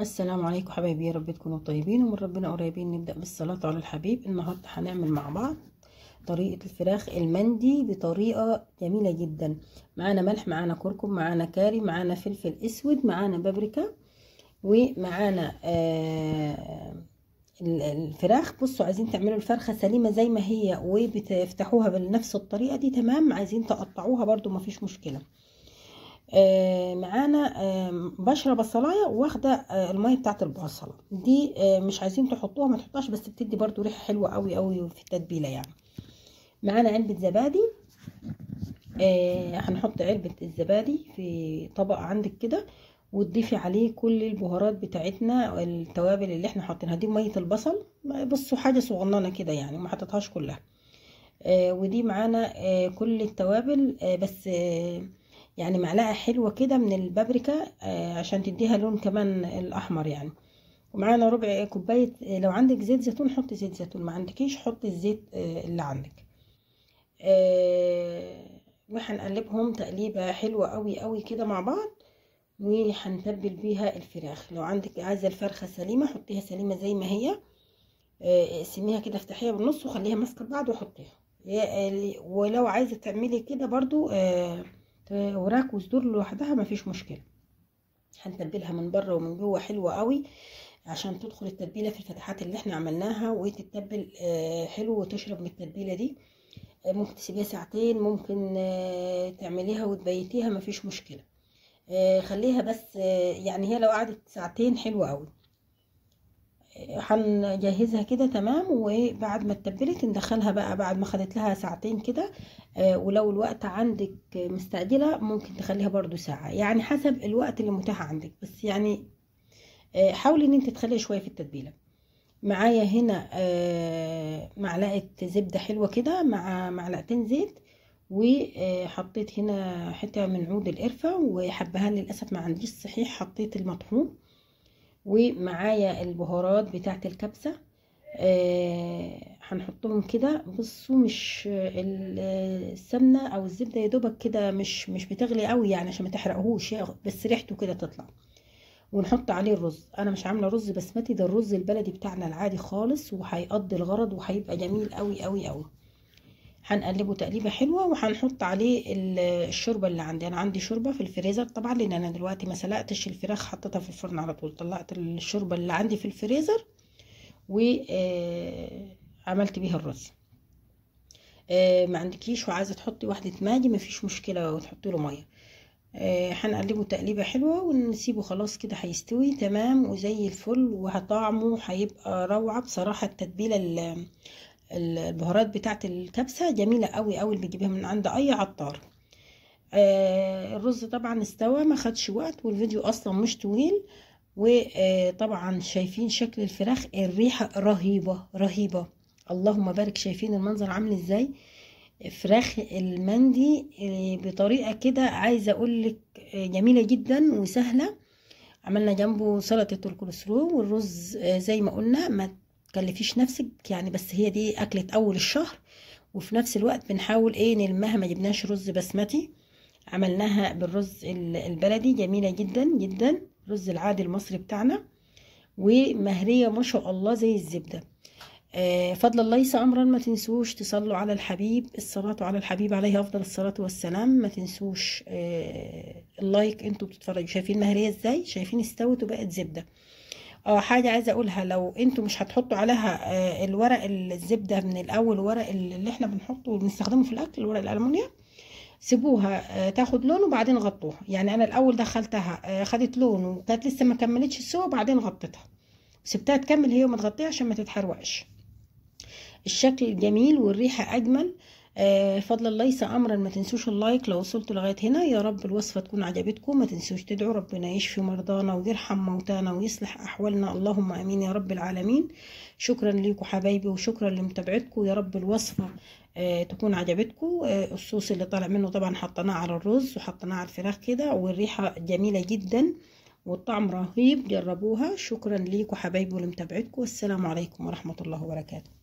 السلام عليكم حبايبي، يا رب تكونوا طيبين ومن ربنا قريبين. نبدأ بالصلاة على الحبيب. النهاردة هنعمل مع بعض طريقة الفراخ المندي بطريقة جميلة جدا. معانا ملح، معانا كركم، معانا كاري، معانا فلفل اسود، معانا بابريكا، ومعانا الفراخ. بصوا، عايزين تعملوا الفرخة سليمة زي ما هي وبتفتحوها بنفس الطريقة دي تمام. عايزين تقطعوها برضو مفيش مشكلة. معانا بشرة بصلاية واخده المية بتاعت البصلة دي. مش عايزين تحطوها، ما تحطهاش، بس بتدي برضو ريحة حلوة قوي قوي في التتبيلة يعني. معانا علبة زبادي. هنحط علبة الزبادي في طبق عندك كده، وتضيفي عليه كل البهارات بتاعتنا، التوابل اللي احنا حاطينها دي. مية البصل، بصوا حاجة صغننة كده يعني، ما حطيتهاش كلها. ودي معانا كل التوابل، بس يعني معلقة حلوة كده من البابريكا عشان تديها لون كمان الأحمر يعني. ومعانا ربع كوباية، لو عندك زيت زيتون حط زيت زيتون، ما عندكيش حط الزيت اللي عندك. وهنقلبهم تقليبة حلوة قوي قوي كده مع بعض، وهنتبل بيها الفراخ. لو عندك عايزة الفرخة سليمة حطيها سليمة زي ما هي. اقسميها كده، افتحيها بالنص وخليها ماسكة بعض وحطيها. ولو عايزة تعملي كده برضو وراك وصدور لوحدها مفيش مشكلة. هنتبلها من بره ومن جوه حلوة قوي عشان تدخل التتبيلة في الفتحات اللي احنا عملناها وتتبل حلو وتشرب من التتبيلة دي. ممكن تسيبيها ساعتين، ممكن تعمليها وتبيتيها مفيش مشكلة. خليها بس يعني هي لو قعدت ساعتين حلوة قوي. هنجهزها كده تمام. وبعد ما اتبلت ندخلها بقى بعد ما خدت لها ساعتين كده. ولو الوقت عندك مستعجلة ممكن تخليها برضو ساعة، يعني حسب الوقت اللي متاح عندك، بس يعني حاولي ان انت تخليها شوية في التتبيلة. معايا هنا معلقة زبدة حلوة كده مع معلقتين زيت، وحطيت هنا حتة من عود القرفة، وحبهان للأسف ما عنديش صحيح، حطيت المطحون. ومعايا البهارات بتاعت الكبسة هنحطهم كده. بصوا، مش السمنة او الزبدة يا دوبك كده، مش بتغلي قوي يعني عشان ما تحرقهوش، بس ريحته كده تطلع. ونحط عليه الرز. انا مش عامله رز بسمتي، ده الرز البلدي بتاعنا العادي خالص، وهيقضي الغرض وهيبقى جميل قوي قوي قوي. هنقلبه تقليبه حلوه، وهنحط عليه الشوربه اللي عندي. انا عندي شوربه في الفريزر طبعا، لان انا دلوقتي ما سلقتش الفراخ، حطيتها في الفرن على طول. طلعت الشوربه اللي عندي في الفريزر وعملت بيها الرز. ما عندكيش وعايزه تحطي واحده ماجي مفيش مشكله وتحطي له ميه. هنقلبه تقليبه حلوه ونسيبه خلاص كده، هيستوي تمام وزي الفل، وطعمه هيبقى روعه بصراحه. التتبيله البهارات بتاعت الكبسه جميله قوي قوي، اللي بتجيبها من عند اي عطار. الرز طبعا استوى، ما خدش وقت، والفيديو اصلا مش طويل. وطبعا شايفين شكل الفراخ، الريحه رهيبه رهيبه، اللهم بارك. شايفين المنظر عامل ازاي؟ فراخ المندي بطريقه كده عايزه اقولك جميله جدا وسهله. عملنا جنبه سلطه الكولسلو والرز زي ما قلنا. ما تكلفيش نفسك يعني، بس هي دي اكله اول الشهر، وفي نفس الوقت بنحاول نلمها. ما جبناش رز بسمتي، عملناها بالرز البلدي، جميله جدا جدا، الرز العادي المصري بتاعنا، ومهريه ما شاء الله زي الزبده. فضل الله ليس امرا. ما تنسوش تصلوا على الحبيب، الصلاه على الحبيب عليه افضل الصلاه والسلام. ما تنسوش اللايك. انتوا بتتفرجوا شايفين مهريه ازاي؟ شايفين استوت وبقت زبده. حاجه عايزه اقولها، لو انتوا مش هتحطوا عليها الورق الزبده من الاول، ورق اللي احنا بنحطه وبنستخدمه في الاكل، الورق الالمونيا، سيبوها تاخد لون وبعدين غطوها. يعني انا الاول دخلتها خدت لون وكانت لسه ما كملتش السوا، وبعدين غطيتها وسبتها تكمل هي ومتغطيه عشان ما تتحرقش. الشكل جميل والريحه اجمل. فضل الله ليس امرا. ما تنسوش اللايك لو وصلتوا لغايه هنا. يا رب الوصفه تكون عجبتكم. ما تنسوش تدعوا ربنا يشفي مرضانا ويرحم موتانا ويصلح احوالنا، اللهم امين يا رب العالمين. شكرا لكم حبايبي، وشكرا لمتابعتكم. يا رب الوصفه تكون عجبتكم. الصوص اللي طالع منه طبعا حطيناه على الرز وحطيناه على الفراخ كده، والريحه جميله جدا والطعم رهيب. جربوها. شكرا لكم حبايبي ولمتابعتكم. والسلام عليكم ورحمه الله وبركاته.